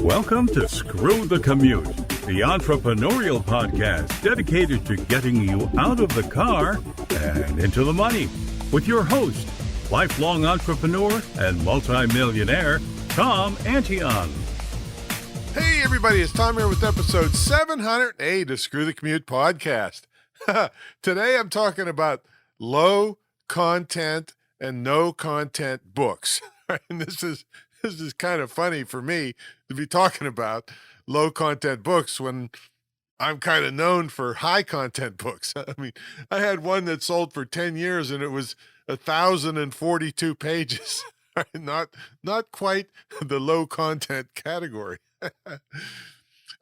Welcome to Screw the Commute, the entrepreneurial podcast dedicated to getting you out of the car and into the money. With your host, lifelong entrepreneur and multimillionaire, Tom Antion. Hey everybody, it's Tom here with episode 708 of Screw the Commute podcast. Today I'm talking about low content and no content books. And this is kind of funny for me to be talking about low content books when I'm kind of known for high content books. I mean, I had one that sold for 10 years and it was 1,042 pages. Not quite the low content category.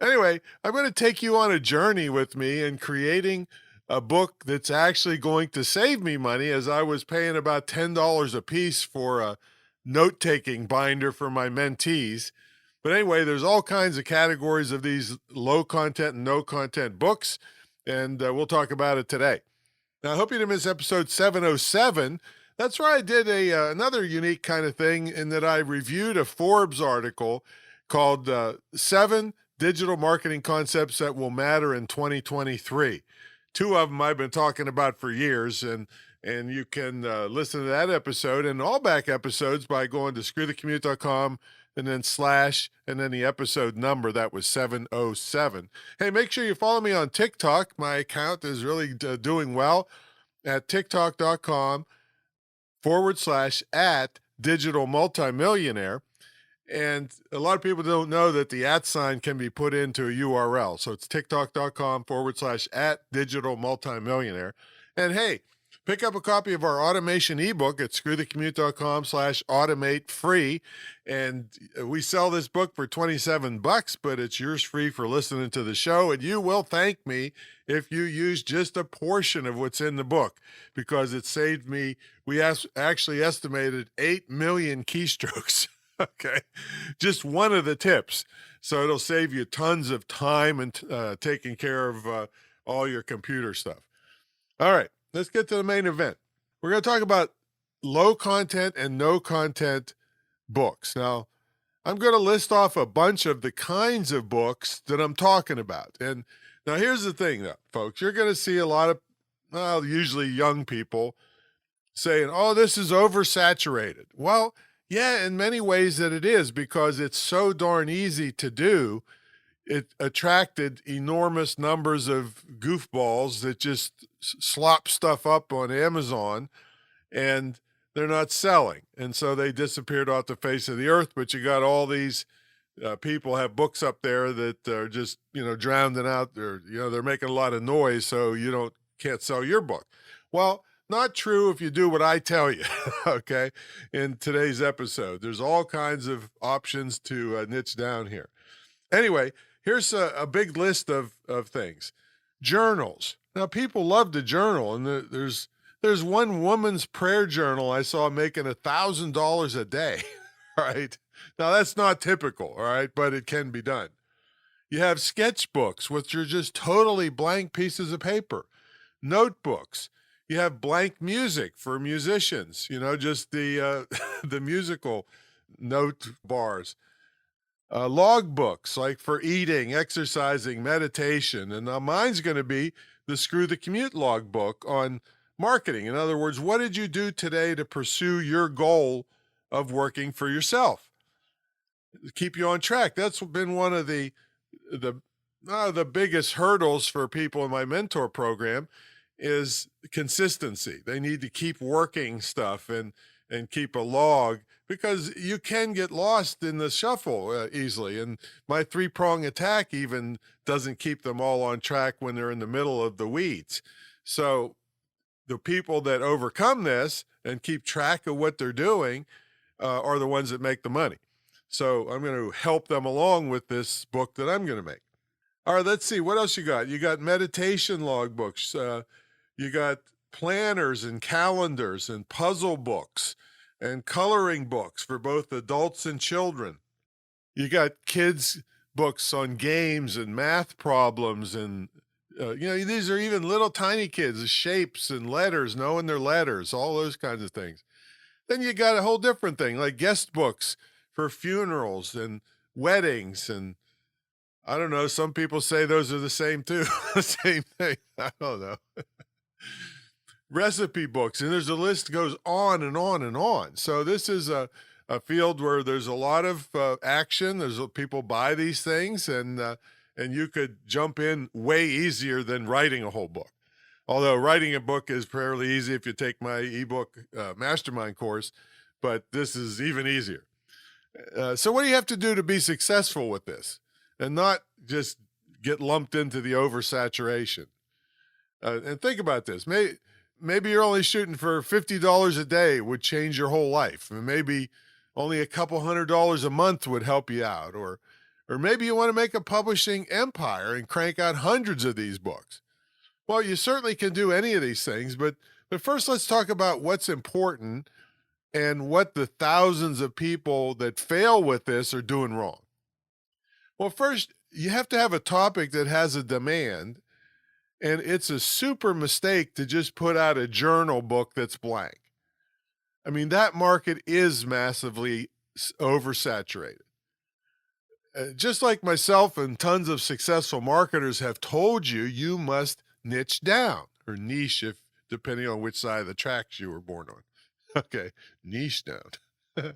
Anyway, I'm going to take you on a journey with me in creating a book that's actually going to save me money, as I was paying about $10 a piece for a note-taking binder for my mentees. But anyway, there's all kinds of categories of these low content and no content books, and we'll talk about it today. Now, I hope you didn't miss episode 707. That's where I did another unique kind of thing in that I reviewed a Forbes article called 7 Digital Marketing Concepts That Will Matter in 2023. Two of them I've been talking about for years, and you can listen to that episode and all back episodes by going to screwthecommute.com and then / and then the episode number. That was 707. Hey, make sure you follow me on TikTok. My account is really doing well at tiktok.com / at digital multimillionaire. And a lot of people don't know that the @ sign can be put into a URL. So it's tiktok.com / at digital multimillionaire. And hey, pick up a copy of our automation ebook at screwthecommute.com / automate free. And we sell this book for $27, but it's yours free for listening to the show. And you will thank me if you use just a portion of what's in the book, because it saved me. We actually estimated 8 million keystrokes. Okay, just one of the tips. So it'll save you tons of time and taking care of all your computer stuff. All right, let's get to the main event. We're going to talk about low content and no content books. Now, I'm going to list off a bunch of the kinds of books that I'm talking about. And now here's the thing, though, folks. You're going to see a lot of, usually young people saying, oh, this is oversaturated. Well, yeah, in many ways that it is, because it's so darn easy to do. It attracted enormous numbers of goofballs that just slop stuff up on Amazon, and they're not selling. And so they disappeared off the face of the earth. But you got all these people have books up there that are just, drowning out. They're making a lot of noise, so you can't sell your book. Well, not true if you do what I tell you, okay, in today's episode. There's all kinds of options to niche down here. Anyway, here's a big list of things. Journals. Now, people love to journal, and there's one woman's prayer journal I saw making $1,000 a day, all right? Now, that's not typical, all right, but it can be done. You have sketchbooks, which are just totally blank pieces of paper. Notebooks. You have blank music for musicians, just the the musical note bars. Log books, like for eating, exercising, meditation. And now mine's going to be the Screw the Commute log book on marketing. In other words, what did you do today to pursue your goal of working for yourself? Keep you on track. That's been one of the biggest hurdles for people in my mentor program, is consistency. They need to keep working stuff and keep a log, because you can get lost in the shuffle easily. And my 3-prong attack even doesn't keep them all on track when they're in the middle of the weeds. So the people that overcome this and keep track of what they're doing are the ones that make the money. So I'm going to help them along with this book that I'm going to make. All right, let's see. What else you got? You got meditation log books. You got planners and calendars and puzzle books and coloring books for both adults and children. You got kids' books on games and math problems, and these are even little tiny kids, shapes and letters, knowing their letters, all those kinds of things. Then you got a whole different thing, like guest books for funerals and weddings, and I don't know, some people say those are the same too. The same thing. I don't know. Recipe books, and there's a list goes on and on and on. So this is a field where there's a lot of action. People buy these things, and you could jump in way easier than writing a whole book. Although writing a book is fairly easy if you take my ebook mastermind course, but this is even easier. So what do you have to do to be successful with this and not just get lumped into the oversaturation? And think about this. Maybe you're only shooting for $50 a day would change your whole life. And maybe only a couple $100 a month would help you out. Or maybe you want to make a publishing empire and crank out hundreds of these books. Well, you certainly can do any of these things, but first let's talk about what's important and what the thousands of people that fail with this are doing wrong. Well, first, you have to have a topic that has a demand, and it's a super mistake to just put out a journal book that's blank. I mean, that market is massively oversaturated. Just like myself and tons of successful marketers have told you, you must niche down, or niche, if depending on which side of the tracks you were born on. Okay, niche down.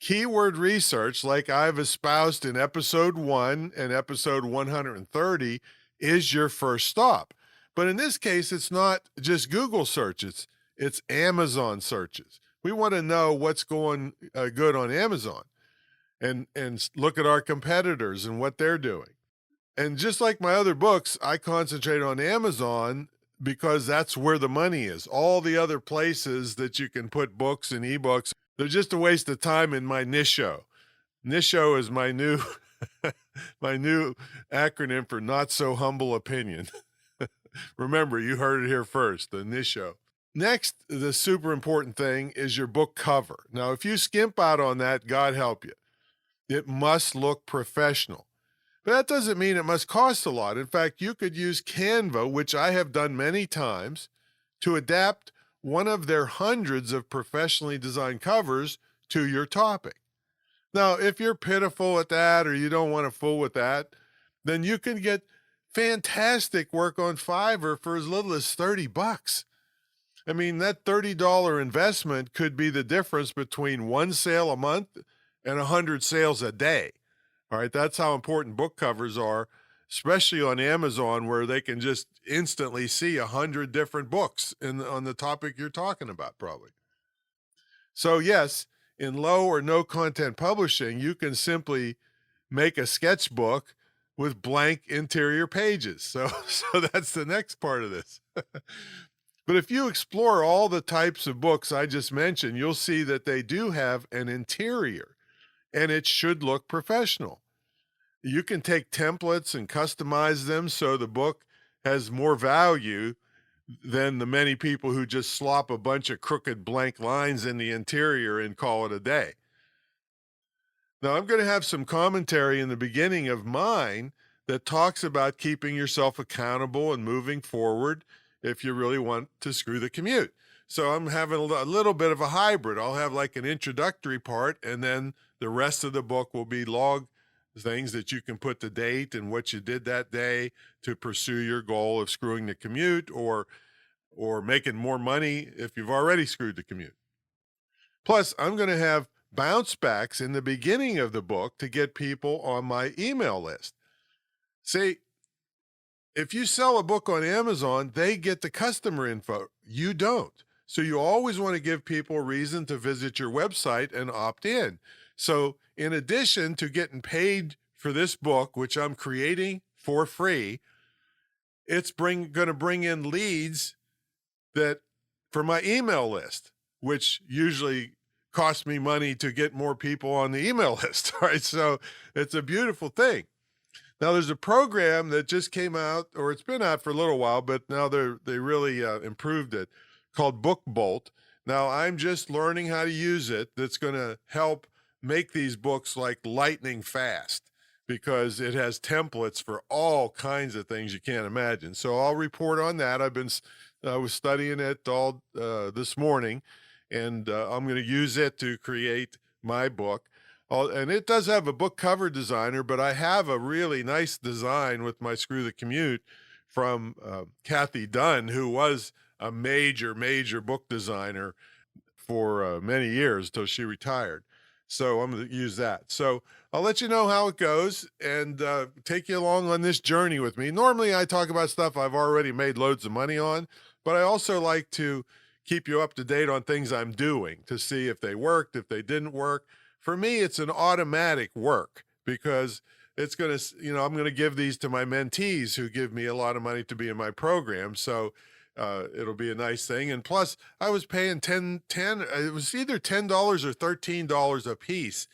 Keyword research, like I've espoused in episode 1 and episode 130, is your first stop. But in this case, it's not just Google searches, it's Amazon searches. We want to know what's going good on Amazon and look at our competitors and what they're doing. And just like my other books, I concentrate on Amazon because that's where the money is. All the other places that you can put books and ebooks, they're just a waste of time in my niche-o. Niche-o is my new my new acronym for not so humble opinion. Remember, you heard it here first, the niche-o. Next, the super important thing is your book cover. Now, if you skimp out on that, God help you. It must look professional. But that doesn't mean it must cost a lot. In fact, you could use Canva, which I have done many times, to adapt one of their hundreds of professionally designed covers to your topic. Now, if you're pitiful at that or you don't want to fool with that, then you can get fantastic work on Fiverr for as little as $30. I mean, that $30 investment could be the difference between one sale a month and 100 sales a day. All right, that's how important book covers are, especially on Amazon, where they can just instantly see 100 different books on the topic you're talking about, probably. So yes, in low or no content publishing, you can simply make a sketchbook with blank interior pages. So that's the next part of this. But if you explore all the types of books I just mentioned, you'll see that they do have an interior, and it should look professional. You can take templates and customize them so the book has more value than the many people who just slop a bunch of crooked blank lines in the interior and call it a day. Now, I'm going to have some commentary in the beginning of mine that talks about keeping yourself accountable and moving forward if you really want to screw the commute. So I'm having a little bit of a hybrid. I'll have like an introductory part, and then the rest of the book will be log things that you can put the date and what you did that day to pursue your goal of screwing the commute or making more money if you've already screwed the commute. Plus, I'm going to have bounce backs in the beginning of the book to get people on my email list. See, if you sell a book on Amazon, they get the customer info. You don't. So you always want to give people a reason to visit your website and opt in. So in addition to getting paid for this book, which I'm creating for free, it's going to bring in leads that for my email list, which usually costs me money to get more people on the email list. All right. So it's a beautiful thing. Now there's a program that just came out, or it's been out for a little while, but now they really improved it, called Book Bolt. Now I'm just learning how to use it. That's going to help make these books like lightning fast because it has templates for all kinds of things you can't imagine. So I'll report on that. I was studying it all this morning, and I'm going to use it to create my book. And it does have a book cover designer, but I have a really nice design with my Screw the Commute from Kathy Dunn, who was a major book designer for many years till she retired. So I'm going to use that. So I'll let you know how it goes and take you along on this journey with me. Normally, I talk about stuff I've already made loads of money on, but I also like to keep you up to date on things I'm doing to see if they worked, if they didn't work. For me, it's an automatic work because it's going to, I'm going to give these to my mentees who give me a lot of money to be in my program. So it'll be a nice thing. And plus, I was paying it was either $10 or $13 a piece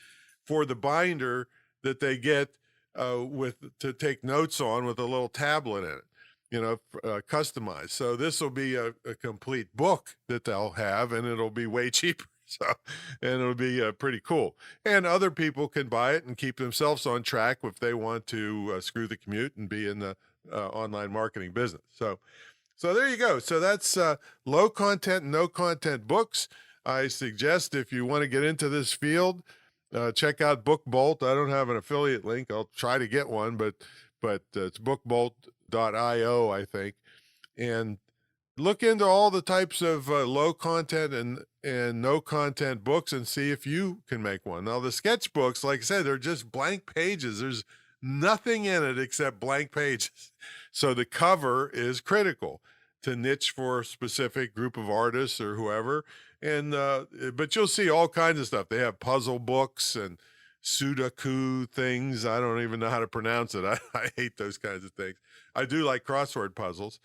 for the binder that they get to take notes on with a little tablet in it, customized. So this will be a complete book that they'll have, and it'll be way cheaper. So, and it'll be pretty cool. And other people can buy it and keep themselves on track if they want to screw the commute and be in the online marketing business. So there you go. So that's low content, no content books. I suggest if you want to get into this field, check out BookBolt. I don't have an affiliate link. I'll try to get one, but it's bookbolt.io, I think. And look into all the types of low content and no content books and see if you can make one. Now, the sketchbooks, like I said, they're just blank pages. There's nothing in it except blank pages. So the cover is critical to niche for a specific group of artists or whoever. And but you'll see all kinds of stuff. They have puzzle books and Sudoku things. I don't even know how to pronounce it. I hate those kinds of things. I do like crossword puzzles.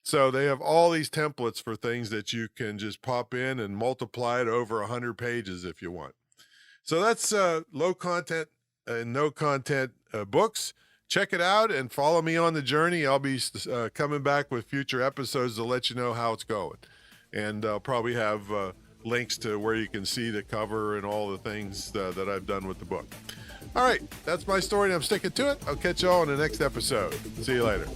So they have all these templates for things that you can just pop in and multiply it over 100 pages if you want. So that's low content and no content books. Check it out and follow me on the journey. I'll be coming back with future episodes to let you know how it's going. And I'll probably have links to where you can see the cover and all the things that I've done with the book. All right, that's my story and I'm sticking to it. I'll catch you all in the next episode. See you later.